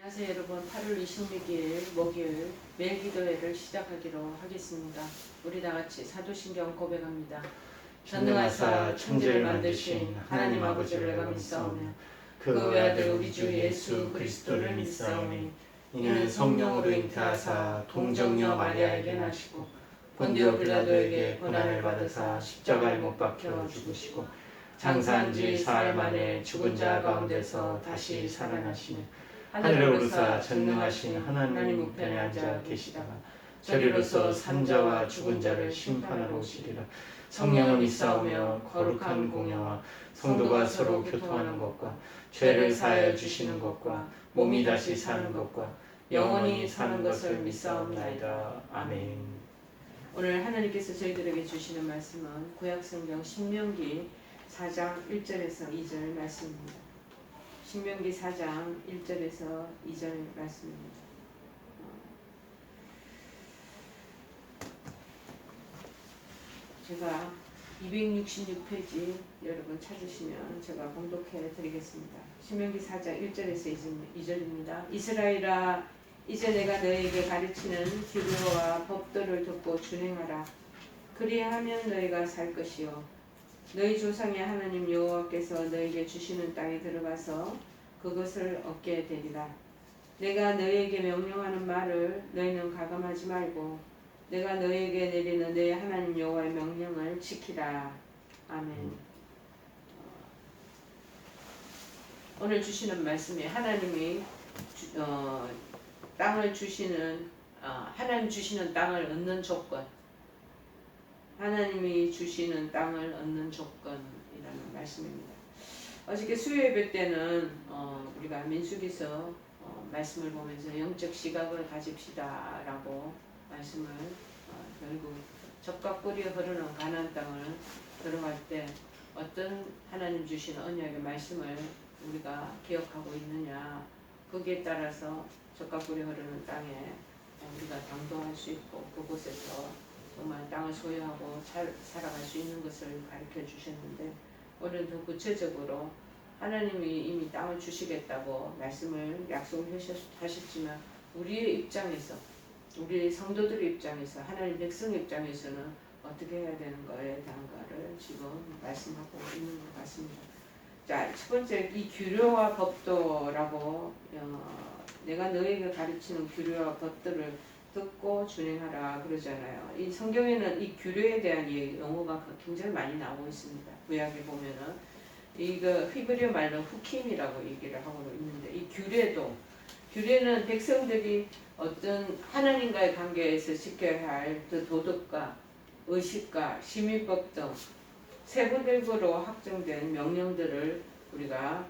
안녕하세요 여러분. 8월 26일 목요일 매일 기도회를 시작하기로 하겠습니다. 우리 다같이 사도신경 고백합니다. 전능하사 천지를 만드신 하나님 아버지를 내가 믿사오며 그 외아들 우리 주 예수 그리스도를 믿사오니 이는 성령으로 잉태하사 동정녀 마리아에게 나시고 본디오 빌라도에게 고난을 받으사 십자가에 못 박혀 죽으시고 장사한 지 사흘 만에 죽은 자 가운데서 다시 살아나시며 하늘에 오르사 전능하신 하나님 우편에 앉아 계시다가 저리로서 산자와 죽은 자를 심판하러 오시리라. 성령을 믿사오며 거룩한 공예와 성도가 서로 교통하는 것과 죄를 사하여 주시는 것과 몸이 다시 사는 것과 영원히 사는 것을 믿사옵나이다. 아멘. 오늘 하나님께서 저희들에게 주시는 말씀은 구약성경 신명기 4장 1절에서 2절 말씀입니다. 신명기 4장 1절에서 2절 말씀입니다. 제가 266페이지 여러분 찾으시면 제가 봉독해 드리겠습니다. 신명기 4장 1절에서 2절입니다. 이스라엘아, 이제 내가 너희에게 가르치는 규례와 법도를 듣고 준행하라. 그리하면 너희가 살 것이요 너희 조상의 하나님 여호와께서 너희에게 주시는 땅에 들어가서 그것을 얻게 되리라. 내가 너희에게 명령하는 말을 너희는 가감하지 말고 내가 너희에게 내리는 너희 하나님 여호와의 명령을 지키라. 아멘. 오늘 주시는 말씀이 하나님이 땅을 주시는 하나님 주시는 땅을 얻는 조건, 하나님이 주시는 땅을 얻는 조건이라는 말씀입니다. 어저께 수요예배 때는 우리가 민수기서 말씀을 보면서 영적 시각을 가집시다라고 말씀을 결국 젖과 꿀이 흐르는 가나안 땅을 들어갈 때 어떤 하나님 주신 언약의 말씀을 우리가 기억하고 있느냐, 거기에 따라서 젖과 꿀이 흐르는 땅에 우리가 당도할 수 있고 그곳에서 정말 땅을 소유하고 살아갈 수 있는 것을 가르쳐 주셨는데, 오늘은 더 구체적으로 하나님이 이미 땅을 주시겠다고 말씀을 약속을 하셨지만 우리의 입장에서, 우리 성도들의 입장에서, 하나님 백성 입장에서는 어떻게 해야 되는 거에 대한 거를 지금 말씀하고 있는 것 같습니다. 자, 첫 번째, 이 규례와 법도라고 내가 너에게 가르치는 규례와 법도를 듣고 준행하라 그러잖아요. 이 성경에는 이 규례에 대한 용어가 굉장히 많이 나오고 있습니다. 구약에 보면은 이거 히브리어 말로 후킴이라고 얘기를 하고 있는데, 이 규례는 백성들이 어떤 하나님과의 관계에서 지켜야 할 그 도덕과 의식과 시민법 등 세부적으로 확정된 명령들을 우리가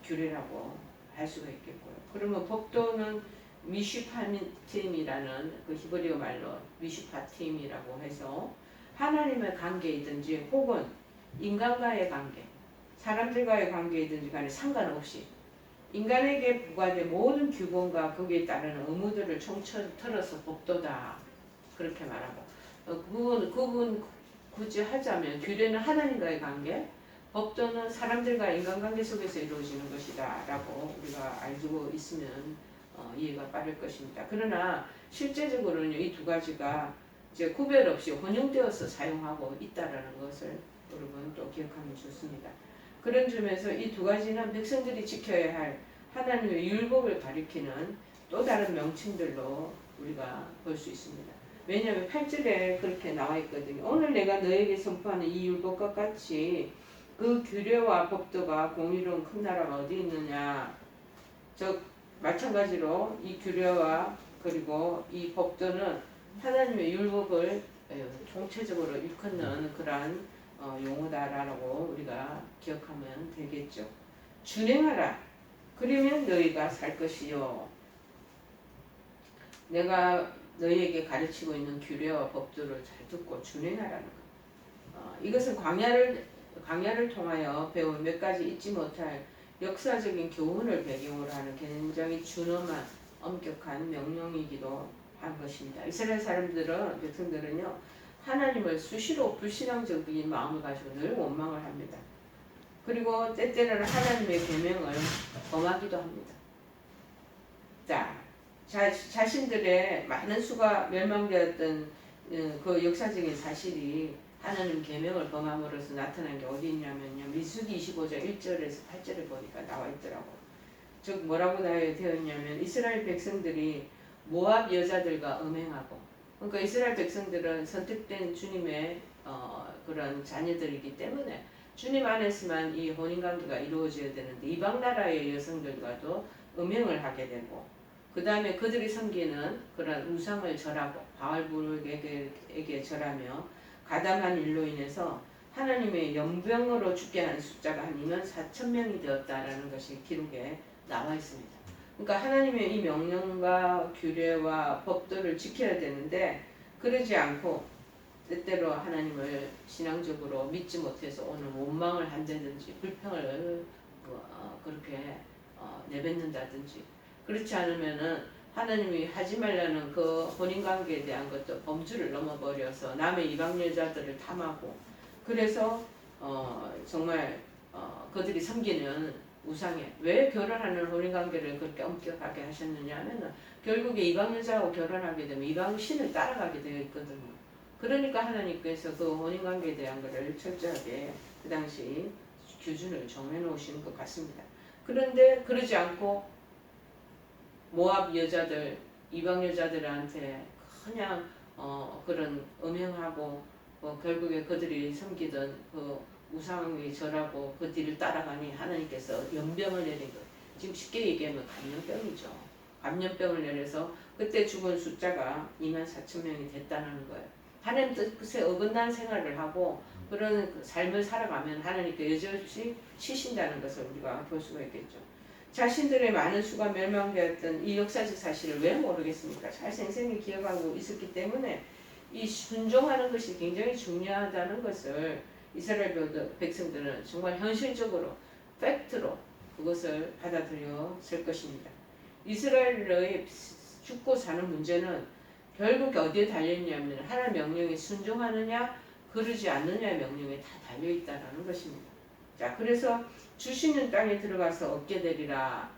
규례라고 할 수가 있겠고요. 그러면 법도는 미슈파팀이라는 그 히브리어 말로 미슈파팀이라고 해서 하나님의 관계이든지 혹은 인간과의 관계, 사람들과의 관계이든지 간에 상관없이 인간에게 부과된 모든 규범과 거기에 따르는 의무들을 총틀어서 법도다 그렇게 말하고, 그분 굳이 하자면 규례는 하나님과의 관계, 법도는 사람들과 인간관계 속에서 이루어지는 것이다 라고 우리가 알고 있으면 이해가 빠를 것입니다. 그러나 실제적으로는 이 두 가지가 이제 구별 없이 혼용되어서 사용하고 있다라는 것을 여러분 또 기억하면 좋습니다. 그런 점에서 이 두 가지는 백성들이 지켜야 할 하나님의 율법을 가리키는 또 다른 명칭들로 우리가 볼 수 있습니다. 왜냐하면 8절에 그렇게 나와 있거든요. 오늘 내가 너에게 선포하는 이 율법과 같이 그 규례와 법도가 공의로운 큰 나라가 어디 있느냐. 즉 마찬가지로 이 규례와 그리고 이 법도는 하나님의 율법을 총체적으로 일컫는 그러한 용어다라고 우리가 기억하면 되겠죠. 준행하라. 그러면 너희가 살 것이요. 내가 너희에게 가르치고 있는 규례와 법도를 잘 듣고 준행하라는 것. 이것은 광야를 통하여 배운 몇 가지 잊지 못할 역사적인 교훈을 배경으로 하는 굉장히 준엄한 엄격한 명령이기도 한 것입니다. 이스라엘 백성들은요, 하나님을 수시로 불신앙적인 마음을 가지고 늘 원망을 합니다. 그리고 때때로는 하나님의 계명을 범하기도 합니다. 자신들의 많은 수가 멸망되었던 그 역사적인 사실이 하나님 계명을 범함으로써 나타난 게 어디 있냐면요. 민수기 25장 1절에서 8절에 보니까 나와 있더라고. 즉 뭐라고 되어 있냐면 이스라엘 백성들이 모압 여자들과 음행하고, 그러니까 이스라엘 백성들은 선택된 주님의 그런 자녀들이기 때문에 주님 안에서만 이 혼인관계가 이루어져야 되는데 이방 나라의 여성들과도 음행을 하게 되고, 그 다음에 그들이 섬기는 그런 우상을 절하고 바알부르크에게 절하며 가담한 일로 인해서 하나님의 연병으로 죽게 한 숫자가 한 2만 4천 명이 되었다라는 것이 기록에 나와 있습니다. 그러니까 하나님의 이 명령과 규례와 법도를 지켜야 되는데 그러지 않고 때때로 하나님을 신앙적으로 믿지 못해서 오늘 원망을 한다든지 불평을 그렇게 내뱉는다든지, 그렇지 않으면은 하나님이 하지 말라는 그 혼인관계에 대한 것도 범주를 넘어버려서 남의 이방 여자들을 탐하고, 그래서 정말 그들이 섬기는 우상에 왜 결혼하는 혼인관계를 그렇게 엄격하게 하셨느냐 하면 결국에 이방 여자하고 결혼하게 되면 이방 신을 따라가게 되어 있거든요. 그러니까 하나님께서 그 혼인관계에 대한 것을 철저하게 그 당시 기준을 정해놓으시는 것 같습니다. 그런데 그러지 않고 모압 여자들, 이방 여자들한테 그냥 그런 음행하고 결국에 그들이 섬기던 그 우상이 절하고 그 뒤를 따라가니 하나님께서 연병을 내린 것. 지금 쉽게 얘기하면 감염병이죠. 감염병을 내려서 그때 죽은 숫자가 2만 4천 명이 됐다는 거예요. 하나님 뜻에 어긋난 생활을 하고 그런 삶을 살아가면 하나님께 여지없이 치신다는 것을 우리가 볼 수가 있겠죠. 자신들의 많은 수가 멸망되었던 이 역사적 사실을 왜 모르겠습니까? 잘 생생히 기억하고 있었기 때문에 이 순종하는 것이 굉장히 중요하다는 것을 이스라엘 백성들은 정말 현실적으로 팩트로 그것을 받아들였을 것입니다. 이스라엘의 죽고 사는 문제는 결국 어디에 달려있냐면 하나님 명령에 순종하느냐 그러지 않느냐의 명령에 다 달려있다는 것입니다. 자, 그래서 주시는 땅에 들어가서 얻게 되리라.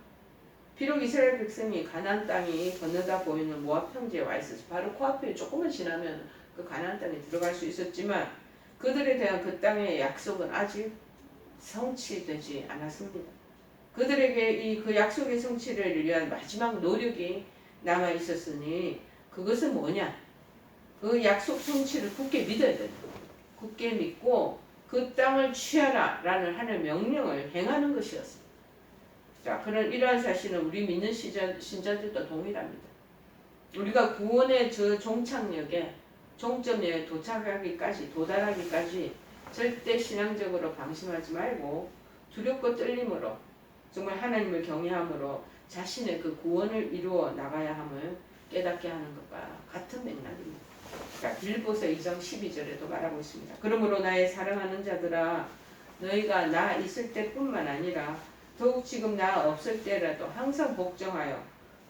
비록 이스라엘 백성이 가나안 땅이 건너다 보이는 모압 평지에 와 있어서 바로 코앞에 조금만 지나면 그 가나안 땅에 들어갈 수 있었지만 그들에 대한 그 땅의 약속은 아직 성취되지 않았습니다. 그들에게 그 약속의 성취를 위한 마지막 노력이 남아 있었으니 그것은 뭐냐? 그 약속 성취를 굳게 믿어야 된다. 굳게 믿고 그 땅을 취하라 라는 하나님의 명령을 행하는 것이었습니다. 자, 그런 이러한 사실은 우리 믿는 신자들도 동일합니다. 우리가 구원의 저 종착역에 종점에 도달하기까지 절대 신앙적으로 방심하지 말고 두렵고 떨림으로 정말 하나님을 경외함으로 자신의 그 구원을 이루어 나가야 함을 깨닫게 하는 것과 같은 맥락입니다. 자, 빌립보서 2장 12절에도 말하고 있습니다. 그러므로 나의 사랑하는 자들아 너희가 나 있을 때뿐만 아니라 더욱 지금 나 없을 때라도 항상 복종하여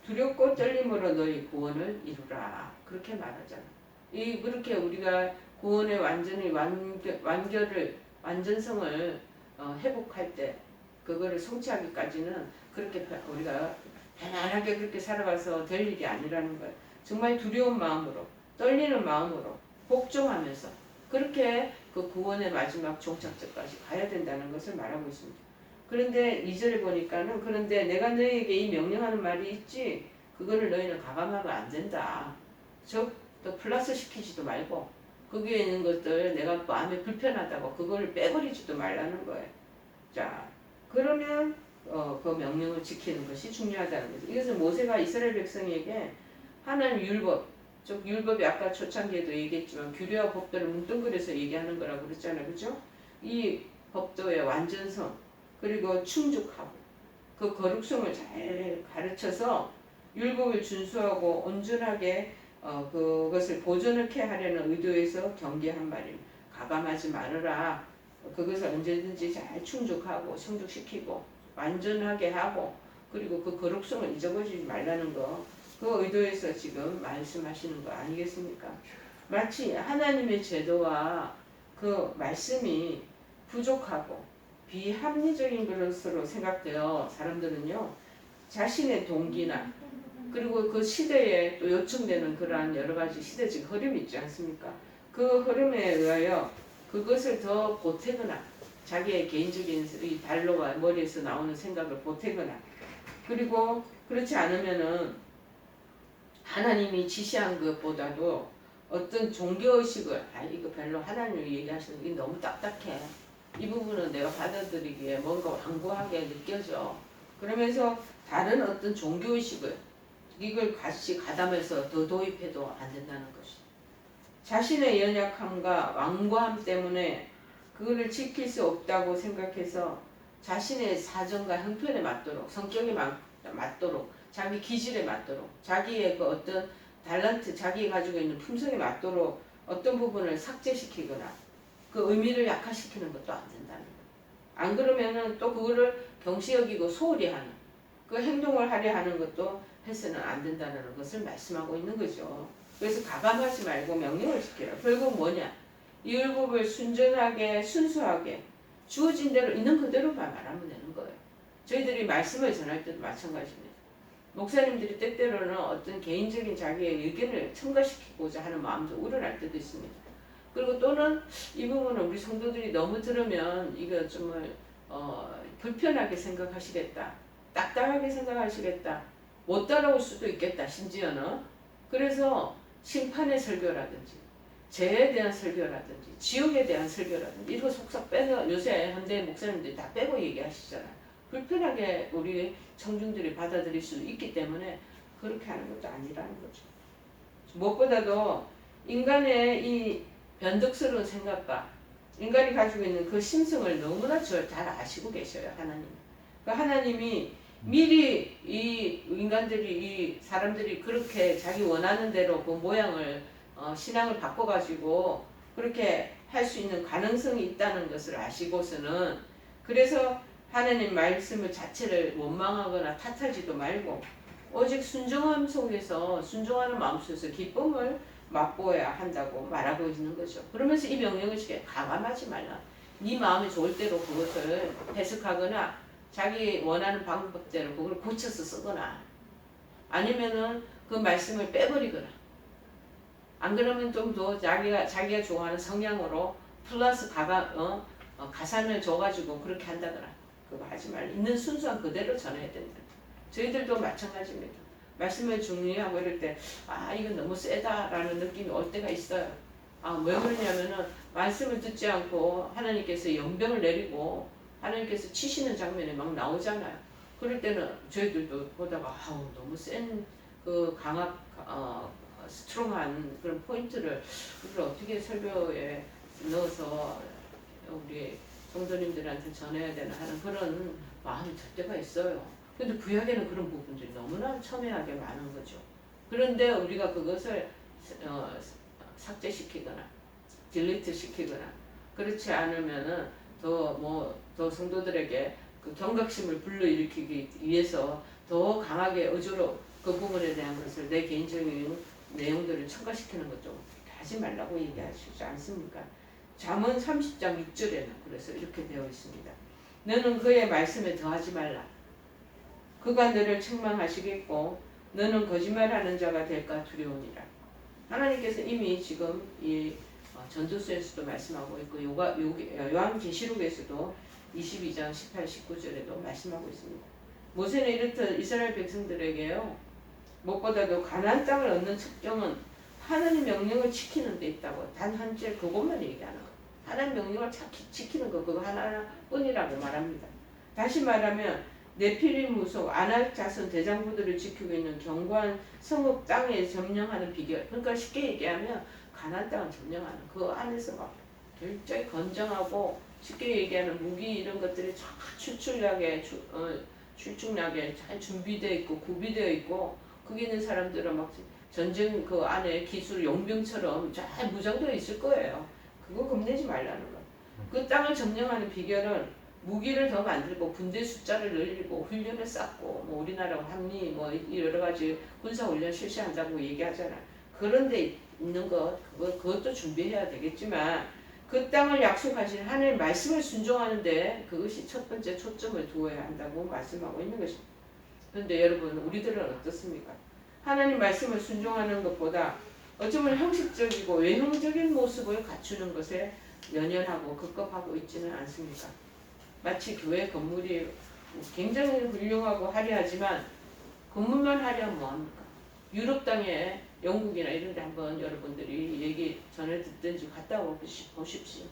두렵고 떨림으로 너희 구원을 이루라. 그렇게 말하잖아. 그렇게 우리가 구원의 완전히 완전성을 회복할 때 그거를 성취하기까지는 그렇게 우리가 편안하게 그렇게 살아가서 될 일이 아니라는 거예요. 정말 두려운 마음으로 떨리는 마음으로 복종하면서 그렇게 그 구원의 마지막 종착점까지 가야 된다는 것을 말하고 있습니다. 그런데 2절에 보니까는 그런데 내가 너희에게 이 명령하는 말이 있지 그거를 너희는 가감하면 안 된다. 즉 또 플러스 시키지도 말고 거기에 있는 것들 내가 마음에 불편하다고 그거를 빼버리지도 말라는 거예요. 자, 그러면 그 명령을 지키는 것이 중요하다는 거죠. 이것은 모세가 이스라엘 백성에게 하나님 율법, 즉 율법이 아까 초창기에도 얘기했지만 규례와 법도를 뭉뚱그려서 얘기하는 거라고 그랬잖아요. 그죠? 이 법도의 완전성 그리고 충족하고 그 거룩성을 잘 가르쳐서 율법을 준수하고 온전하게 그것을 보존케 하려는 의도에서 경계한 말입니다. 가감하지 말아라. 그것을 언제든지 잘 충족하고 성숙시키고 완전하게 하고 그리고 그 거룩성을 잊어버리지 말라는 거, 그 의도에서 지금 말씀하시는 거 아니겠습니까? 마치 하나님의 제도와 그 말씀이 부족하고 비합리적인 것으로 생각되어 사람들은요 자신의 동기나 그리고 그 시대에 또 요청되는 그러한 여러 가지 시대적 흐름이 있지 않습니까? 그 흐름에 의하여 그것을 더 보태거나 자기의 개인적인 이 발로와 머리에서 나오는 생각을 보태거나 그리고 그렇지 않으면은 하나님이 지시한 것보다도 어떤 종교의식을 이거 별로 하나님이 얘기하시는 게 너무 딱딱해. 이 부분은 내가 받아들이기에 뭔가 완고하게 느껴져. 그러면서 다른 어떤 종교의식을 이걸 같이 가담해서 더 도입해도 안 된다는 것이. 자신의 연약함과 완고함 때문에 그거를 지킬 수 없다고 생각해서 자신의 사정과 형편에 맞도록 성격에 맞도록 자기 기질에 맞도록 자기의 그 어떤 탤런트 자기가 가지고 있는 품성에 맞도록 어떤 부분을 삭제시키거나 그 의미를 약화시키는 것도 안 된다는 거예요. 안 그러면은 또 그거를 경시 여기고 소홀히 하는 그 행동을 하려 하는 것도 해서는 안 된다는 것을 말씀하고 있는 거죠. 그래서 가감하지 말고 명령을 지키라. 결국 뭐냐? 이 율법을 순전하게 순수하게 주어진 대로 있는 그대로만 말하면 되는 거예요. 저희들이 말씀을 전할 때도 마찬가지입니다. 목사님들이 때때로는 어떤 개인적인 자기의 의견을 첨가시키고자 하는 마음도 우러날 때도 있습니다. 그리고 또는 이 부분은 우리 성도들이 너무 들으면 이거 정말 불편하게 생각하시겠다. 딱딱하게 생각하시겠다. 못 따라올 수도 있겠다. 심지어는. 그래서 심판의 설교라든지 죄에 대한 설교라든지 지옥에 대한 설교라든지 이거 속삭 빼서 요새 현대 목사님들이 다 빼고 얘기하시잖아요. 불편하게 우리 청중들이 받아들일 수 있기 때문에 그렇게 하는 것도 아니라는 거죠. 무엇보다도 인간의 이 변덕스러운 생각과 인간이 가지고 있는 그 심성을 너무나 잘 아시고 계셔요. 하나님. 그러니까 하나님이 미리 이 인간들이 이 사람들이 그렇게 자기 원하는 대로 그 모양을 신앙을 바꿔가지고 그렇게 할 수 있는 가능성이 있다는 것을 아시고서는 그래서 하나님 말씀을 자체를 원망하거나 탓하지도 말고 오직 순종함 속에서 순종하는 마음 속에서 기쁨을 맛보아야 한다고 말하고 있는 거죠. 그러면서 이 명령을 시켜 가감하지 말라. 네 마음이 좋을 대로 그것을 해석하거나 자기 원하는 방법대로 그걸 고쳐서 쓰거나 아니면은 그 말씀을 빼버리거나 안 그러면 좀 더 자기가 좋아하는 성향으로 플러스 가산을 줘가지고 그렇게 한다거나 그거 하지 말라. 있는 순수한 그대로 전해야 된다. 저희들도 마찬가지입니다. 말씀을 중요하고 이럴 때 이건 너무 세다라는 느낌이 올 때가 있어요. 왜 그러냐면은 말씀을 듣지 않고 하나님께서 연병을 내리고 하나님께서 치시는 장면이 막 나오잖아요. 그럴 때는 저희들도 보다가 너무 센 그 스트롱한 그런 포인트를 우리가 어떻게 설교에 넣어서 우리 성도님들한테 전해야 되나 하는 그런 마음이 들 때가 있어요. 근데 구약에는 그런 부분들이 너무나 첨예하게 많은 거죠. 그런데 우리가 그것을 삭제시키거나 딜리트 시키거나 그렇지 않으면은 더 성도들에게 그 경각심을 불러일으키기 위해서 더 강하게 어조로 그 부분에 대한 것을 내 개인적인 내용들을 첨가시키는 것 좀 하지 말라고 얘기하시지 않습니까? 잠언 30장 6절에는 그래서 이렇게 되어 있습니다. 너는 그의 말씀에 더하지 말라. 그가 너를 책망하시겠고 너는 거짓말하는 자가 될까 두려우니라. 하나님께서 이미 지금 이 전도서에서도 말씀하고 있고 요한계시록에서도 22장 18, 19절에도 말씀하고 있습니다. 모세는 이렇듯 이스라엘 백성들에게요. 무엇보다도 가나안 땅을 얻는 척정은 하나님 명령을 지키는 데 있다고 단 한 절 그것만 얘기하는 거예요. 하나님 명령을 지키는 거 그거 하나뿐이라고 말합니다. 다시 말하면 네피림 후속 아낙 자손 대장부들을 지키고 있는 견고한 성읍 땅에 점령하는 비결. 그러니까 쉽게 얘기하면 가나안 땅을 점령하는 그 안에서 막 굉장히 건장하고 쉽게 얘기하는 무기 이런 것들이 잘 출중하게 잘 준비되어 있고 구비되어 있고 거기 있는 사람들은 막 전쟁 그 안에 기술 용병처럼 잘 무장되어 있을 거예요. 그거 겁내지 말라는 거예요. 그 땅을 점령하는 비결은 무기를 더 만들고 군대 숫자를 늘리고 훈련을 쌓고 뭐 우리나라 한미 뭐 여러 가지 군사 훈련 실시한다고 얘기하잖아요. 그런데 있는 그것도 준비해야 되겠지만 그 땅을 약속하신 하나님의 말씀을 순종하는데 그것이 첫 번째 초점을 두어야 한다고 말씀하고 있는 것입니다. 그런데 여러분 우리들은 어떻습니까? 하나님 말씀을 순종하는 것보다 어쩌면 형식적이고 외형적인 모습을 갖추는 것에 연연하고 급급하고 있지는 않습니까? 마치 교회 건물이 굉장히 훌륭하고 화려하지만 건물만 화려하면 뭐합니까? 유럽 땅에 영국이나 이런 데 한번 여러분들이 얘기 전에 듣든지 갔다 보십시오.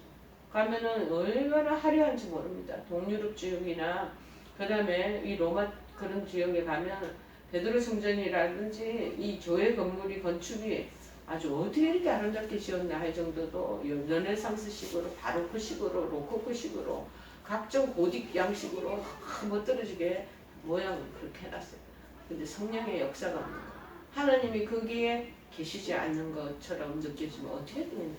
가면은 얼마나 화려한지 모릅니다. 동유럽 지역이나 그 다음에 이 로마 그런 지역에 가면 베드로 성전이라든지 이 교회 건물이 건축이 아주 어떻게 이렇게 아름답게 지었나 할 정도도 르네상스식으로 바로크식으로 로코코식으로 각종 고딕 양식으로 멋들어지게 모양을 그렇게 해놨어요. 근데 성령의 역사가 없는 거예요. 하나님이 거기에 계시지 않는 것처럼 느껴지면 어떻게 되겠냐.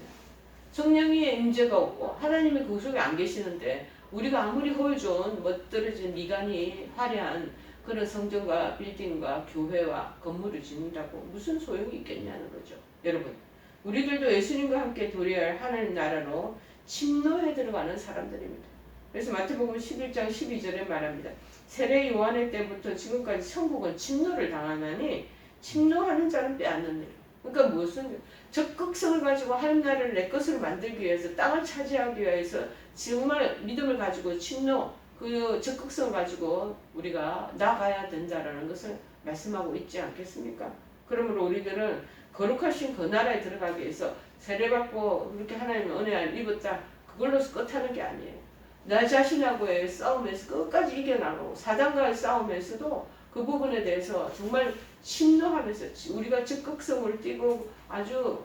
성령의 임재가 없고 하나님이 그 속에 안 계시는데 우리가 아무리 홀 좋은 멋들어진 미간이 화려한 그런 성전과 빌딩과 교회와 건물을 짓는다고 무슨 소용이 있겠냐는 거죠. 여러분, 우리들도 예수님과 함께 도래할 하나님 나라로 침노해 들어가는 사람들입니다. 그래서 마태복음 11장 12절에 말합니다. 세례 요한의 때부터 지금까지 천국은 침노를 당하나니 침노하는 자는 빼앗는 일. 그러니까 무슨 적극성을 가지고 하나님 나라를 내 것으로 만들기 위해서 땅을 차지하기 위해서 정말 믿음을 가지고 침노 그 적극성을 가지고 우리가 나가야 된다라는 것을 말씀하고 있지 않겠습니까? 그러므로 우리들은 거룩하신 그 나라에 들어가기 위해서 세례받고 그렇게 하나님의 은혜를 입었다 그걸로서 끝하는 게 아니에요. 나 자신하고의 싸움에서 끝까지 이겨나가고 사단과의 싸움에서도 그 부분에 대해서 정말 침노하면서 우리가 적극성을 띠고 아주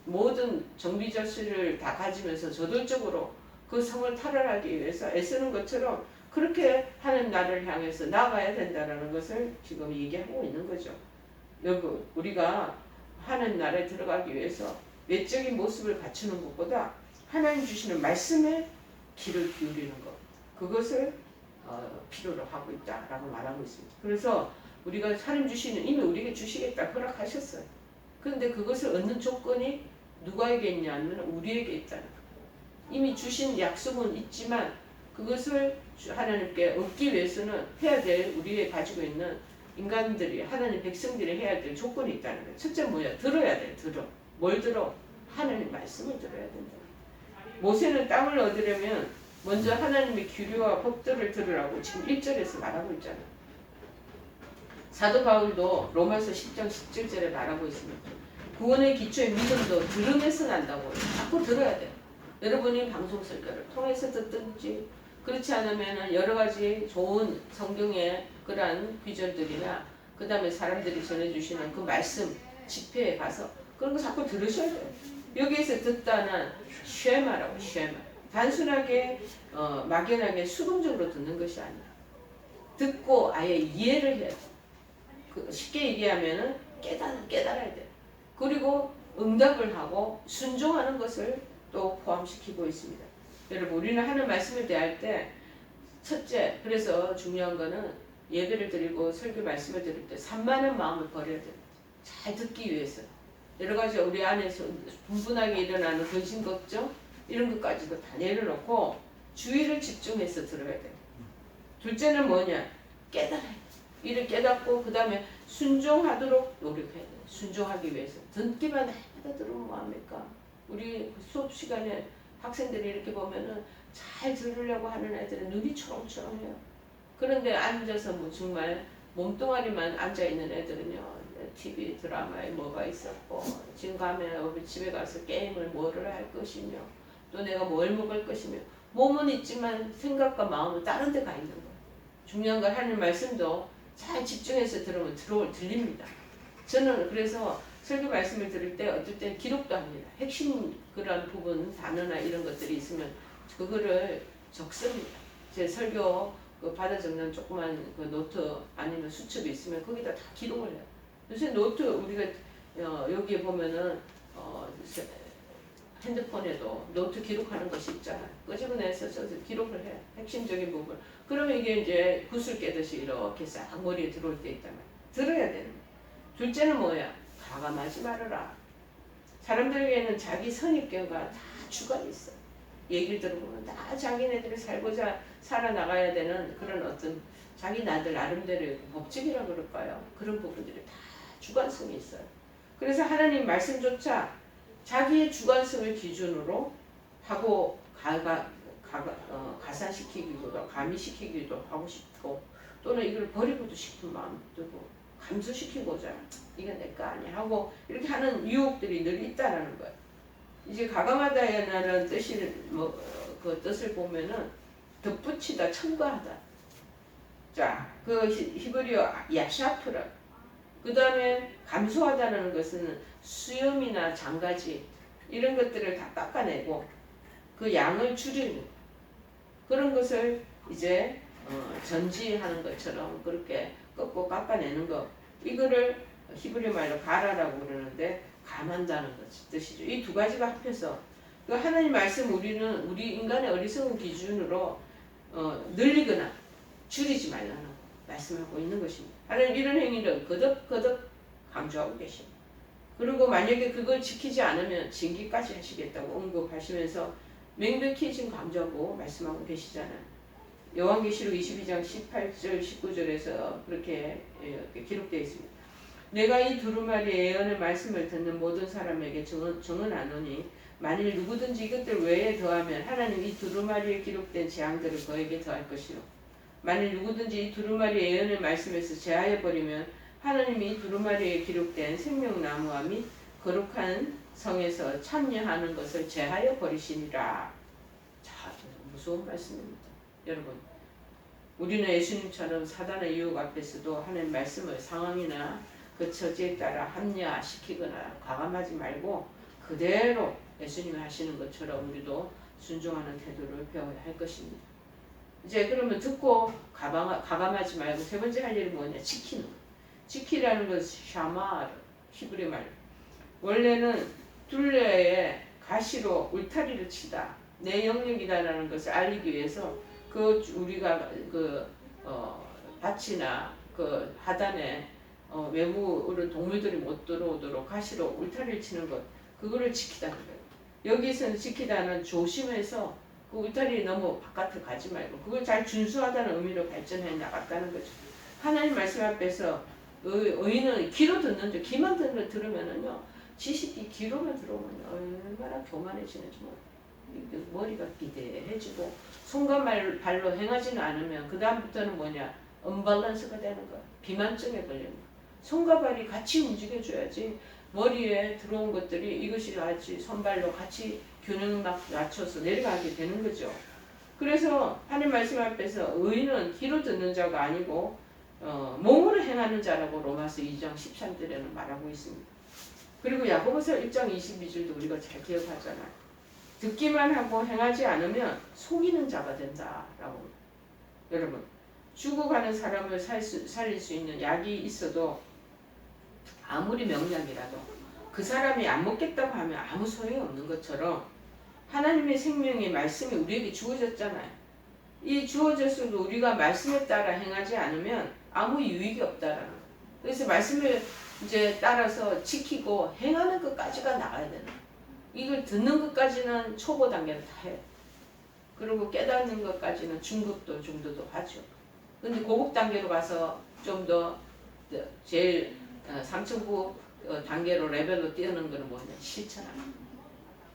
모든 정비자실을 다 가지면서 저돌적으로 그 성을 탈환하기 위해서 애쓰는 것처럼 그렇게 하는 나를 향해서 나가야 된다는 것을 지금 얘기하고 있는 거죠. 여러분, 우리가 하는 나라에 들어가기 위해서 외적인 모습을 갖추는 것보다 하나님 주시는 말씀에 귀를 기울이는 것, 그것을 필요로 하고 있다라고 말하고 있습니다. 그래서 우리가 하나님 주시는 이미 우리에게 주시겠다 허락하셨어요. 그런데 그것을 얻는 조건이 누가에게 있냐면 우리에게 있다는 거예요. 이미 주신 약속은 있지만 그것을 하나님께 얻기 위해서는 해야 될 우리의 가지고 있는 인간들이 하나님 백성들이 해야 될 조건이 있다는 거예요. 첫째 뭐야? 들어야 돼. 들어. 뭘 들어? 하나님 말씀을 들어야 된다. 모세는 땅을 얻으려면 먼저 하나님의 규례와 법들을 들으라고 지금 1절에서 말하고 있잖아요. 사도 바울도 로마서 10장 17절에 말하고 있습니다. 구원의 기초의 믿음도 들음에서 난다고 자꾸 들어야 돼요. 여러분이 방송 설교를 통해서 듣든지 그렇지 않으면 여러 가지 좋은 성경의 그러한 귀절들이나 그 다음에 사람들이 전해주시는 그 말씀 집회에 가서 그런 거 자꾸 들으셔야 돼요. 여기에서 듣다는 쉐마라고 쉐마. 단순하게 막연하게 수동적으로 듣는 것이 아니라 듣고 아예 이해를 해야 돼. 쉽게 얘기하면 깨달아야 돼. 그리고 응답을 하고 순종하는 것을 또 포함시키고 있습니다. 여러분, 우리는 하는 말씀을 대할 때 첫째, 그래서 중요한 거는 예배를 드리고 설교 말씀을 드릴 때 산만한 마음을 버려야 됩니다. 잘 듣기 위해서. 여러 가지 우리 안에서 분분하게 일어나는 근심 걱정 이런 것까지도 다 내려놓고 주의를 집중해서 들어야 돼요. 둘째는 뭐냐? 깨달아야 돼요. 이를 깨닫고 그 다음에 순종하도록 노력해야 돼요. 순종하기 위해서. 듣기만 해마다 들으면 뭐합니까? 우리 수업 시간에 학생들이 이렇게 보면은 잘 들으려고 하는 애들은 눈이 초롱초롱해요. 그런데 앉아서 뭐 정말 몸뚱아리만 앉아있는 애들은요. TV 드라마에 뭐가 있었고 지금 가면 우리 집에 가서 게임을 뭐를 할 것이며 또 내가 뭘 먹을 것이며 몸은 있지만 생각과 마음은 다른 데 가 있는 거예요. 중요한 건 하나님 말씀도 잘 집중해서 들으면 들립니다. 저는 그래서 설교 말씀을 들을 때 어떨 땐 기록도 합니다. 핵심 그런 부분 단어나 이런 것들이 있으면 그거를 적습니다. 제 설교 그 받아 적는 조그만 그 노트 아니면 수첩이 있으면 거기다 다 기록을 해요. 요새 노트 우리가 여기에 보면은 핸드폰에도 노트 기록하는 것이 있잖아요. 끄집어내서 저기서 기록을 해요. 핵심적인 부분. 그러면 이게 이제 구슬 깨듯이 이렇게 싹 머리에 들어올 때 있단 말이에요. 들어야 되는 거예요. 둘째는 뭐야? 가감하지 말아라. 사람들에게는 자기 선입견과 다 주관이 있어. 얘기를 들어보면 다 자기네들이 살고자 살아나가야 되는 그런 어떤 자기 나름대로 법칙이라 그럴까요? 그런 부분들이 다 주관성이 있어요. 그래서 하나님 말씀조차 자기의 주관성을 기준으로 하고 가산시키기도 가미시키기도 하고 싶고 또는 이걸 버리고도 싶은 마음도 들고 감소시키고자 이건 내 거 아니야 하고 이렇게 하는 유혹들이 늘 있다라는 거예요. 이제 가가마다야라는 뜻이 그 뜻을 보면은 덧붙이다, 첨가하다. 자, 그 히브리어 야샤프라. 그 다음에 감소하다는 것은 수염이나 장가지 이런 것들을 다 깎아내고 그 양을 줄이는 그런 것을 이제 전지하는 것처럼 그렇게 꺾고 깎아내는 거. 이거를 히브리 말로 가라라고 그러는데 감한다는 뜻이죠. 이 두 가지가 합해서 그 하나님 말씀 우리 인간의 어리석은 기준으로 늘리거나 줄이지 말라는 말씀하고 있는 것입니다. 하나님 이런 행위를 거듭거듭 강조하고 계십니다. 그리고 만약에 그걸 지키지 않으면 징계까지 하시겠다고 언급하시면서 명백히 지금 강조하고 말씀하고 계시잖아요. 요한계시록 22장 18절 19절에서 그렇게 기록되어 있습니다. 내가 이 두루마리 예언의 말씀을 듣는 모든 사람에게 정언하노니 만일 누구든지 이것들 외에 더하면 하나님 이 두루마리에 기록된 재앙들을 그에게 더할 것이요 만일 누구든지 이 두루마리 예언의 말씀에서 제하여 버리면 하나님이 이 두루마리에 기록된 생명나무와 및 거룩한 성에서 참여하는 것을 제하여 버리시니라. 자, 무서운 말씀입니다. 여러분, 우리는 예수님처럼 사단의 유혹 앞에서도 하나님 말씀을 상황이나 그 처지에 따라 합리화시키거나 과감하지 말고 그대로 예수님이 하시는 것처럼 우리도 순종하는 태도를 배워야 할 것입니다. 이제 그러면 듣고 가감하지 말고 세 번째 할 일이 뭐냐? 지키는 거. 지키라는 것은 샤마르, 히브리 말. 원래는 둘레에 가시로 울타리를 치다. 내 영역이다라는 것을 알리기 위해서 우리가 밭이나 그 하단에 외부로 동물들이 못 들어오도록 가시로 울타리를 치는 것. 그거를 지키다는 거예요. 여기서는 지키다는 조심해서 그 울타리 너무 바깥을 가지 말고 그걸 잘 준수하다는 의미로 발전해 나갔다는 거죠. 하나님 말씀 앞에서 의인은 귀로 듣는 줄 귀만 들으면은요 지식이 귀로만 들어오면 얼마나 교만해지는지 머리가 비대해지고 손과 발로 행하지는 않으면 그 다음부터는 뭐냐 언밸런스가 되는 거야. 비만증에 걸리는 거야. 손과 발이 같이 움직여줘야지 머리에 들어온 것들이 이것이 같이 손발로 같이 균형을 막 맞춰서 내려가게 되는 거죠. 그래서 하나님 말씀 앞에서 의인은 귀로 듣는 자가 아니고 몸으로 행하는 자라고 로마서 2장 13절에는 말하고 있습니다. 그리고 야고보서 1장 22절도 우리가 잘 기억하잖아요. 듣기만 하고 행하지 않으면 속이는 자가 된다라고. 여러분, 죽어가는 사람을 살릴 수 있는 약이 있어도 아무리 명약이라도 그 사람이 안 먹겠다고 하면 아무 소용이 없는 것처럼 하나님의 생명의 말씀이 우리에게 주어졌잖아요. 이 주어졌어도 우리가 말씀에 따라 행하지 않으면 아무 유익이 없다라는 거예요. 그래서 말씀을 이제 따라서 지키고 행하는 것까지가 나가야 되는 거예요. 이걸 듣는 것까지는 초보 단계를 다 해요. 그리고 깨닫는 것까지는 중급도 정도도 하죠. 근데 고급 단계로 가서 좀 더 제일 3층부 단계로 레벨로 뛰어는 거는 뭐냐? 실천하는 거예요.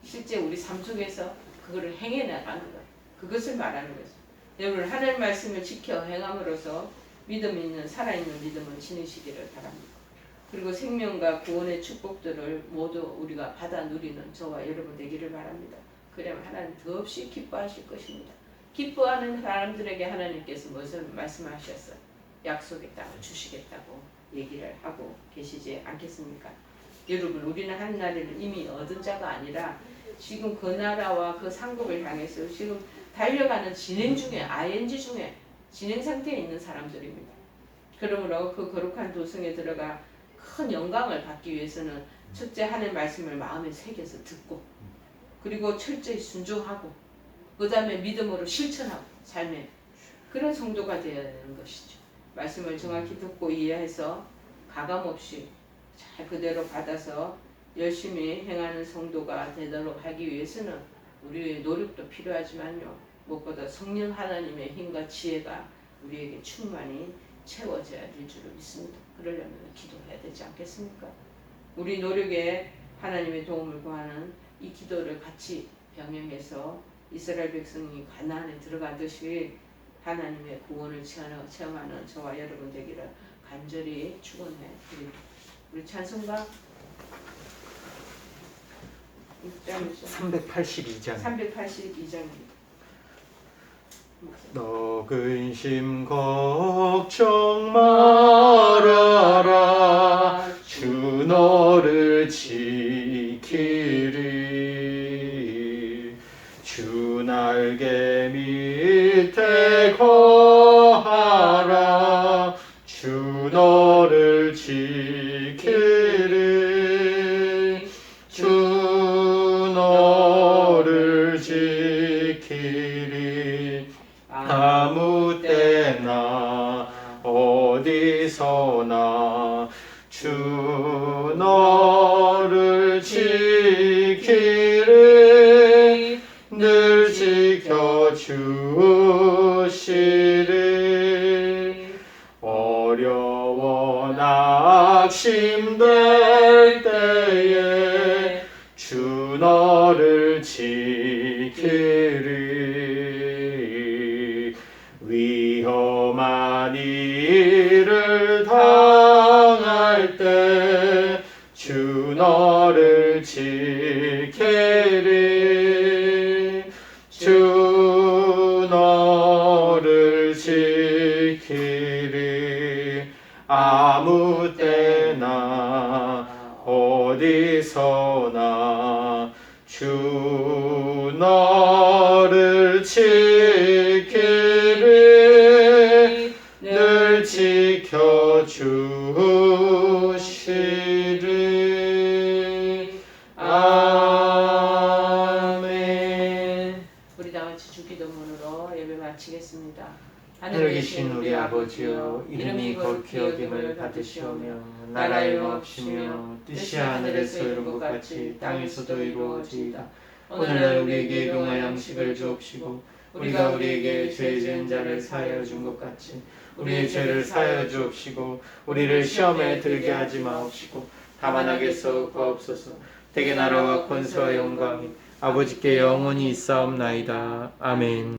실제 우리 삶 속에서 그거를 행해 나가는 거예요. 그것을 말하는 거죠. 여러분 하나님 말씀을 지켜 행함으로써 믿음 있는 살아있는 믿음을 지니시기를 바랍니다. 그리고 생명과 구원의 축복들을 모두 우리가 받아 누리는 저와 여러분 되기를 바랍니다. 그러면 하나님 더없이 기뻐하실 것입니다. 기뻐하는 사람들에게 하나님께서 무엇을 말씀하셨어요? 약속의 땅을 주시겠다고 얘기를 하고 계시지 않겠습니까? 여러분 우리는 하나님을 이미 얻은 자가 아니라 지금 그 나라와 그 상급을 향해서 지금 달려가는 진행 중에 ING 중에 진행 상태에 있는 사람들입니다. 그러므로 그 거룩한 도성에 들어가 큰 영광을 받기 위해서는 첫째 하나님 말씀을 마음에 새겨서 듣고 그리고 철저히 순종하고 그 다음에 믿음으로 실천하고 삶에 그런 성도가 되어야 되는 것이죠. 말씀을 정확히 듣고 이해해서 가감없이 잘 그대로 받아서 열심히 행하는 성도가 되도록 하기 위해서는 우리의 노력도 필요하지만요. 무엇보다 성령 하나님의 힘과 지혜가 우리에게 충만히 채워져야 될 줄을 믿습니다. 그러려면 기도해야 되지 않겠습니까? 우리 노력에 하나님의 도움을 구하는 이 기도를 같이 병행해서 이스라엘 백성이 가나안에 들어가듯이 하나님의 구원을 체험하는 저와 여러분 되기를 간절히 축원해 드립니다. 우리 찬송가 382장 382장입니다. 너 근심 걱정 말아라 주 너를 지키리 주 날개 밑에 거하라 주 너를 지키리 주 너를 지키리 아무 때나 어디서나 주 너를 지키리 늘 지켜주시리 어려워 낙심될 때에 주 너를 지키리 위험한 일을 당할 때 주 너를 지키리 주 너를 지키리 아무 때나 어디서나 주 너를 지키리 늘 지켜주시리 아멘. 우리 다 같이 주기도문으로 예배 마치겠습니다. 하늘에 계신 우리 아버지여 이름이 거룩히 여김을 받으시오며 나라의 마옵시며 뜻이 하늘에서 이룬 것 같이 땅에서도 이루어지이다. 오늘날 우리에게 일용할 양식을 주옵시고 우리가 우리에게 죄 지은 자를 사하여 준 것 같이 우리의 죄를 사하여 주옵시고 우리를 시험에 들게 하지 마옵시고 다만 악에서 구하옵소서. 대개 나라와 권세와 영광이 아버지께 영원히 있사옵나이다. 아멘.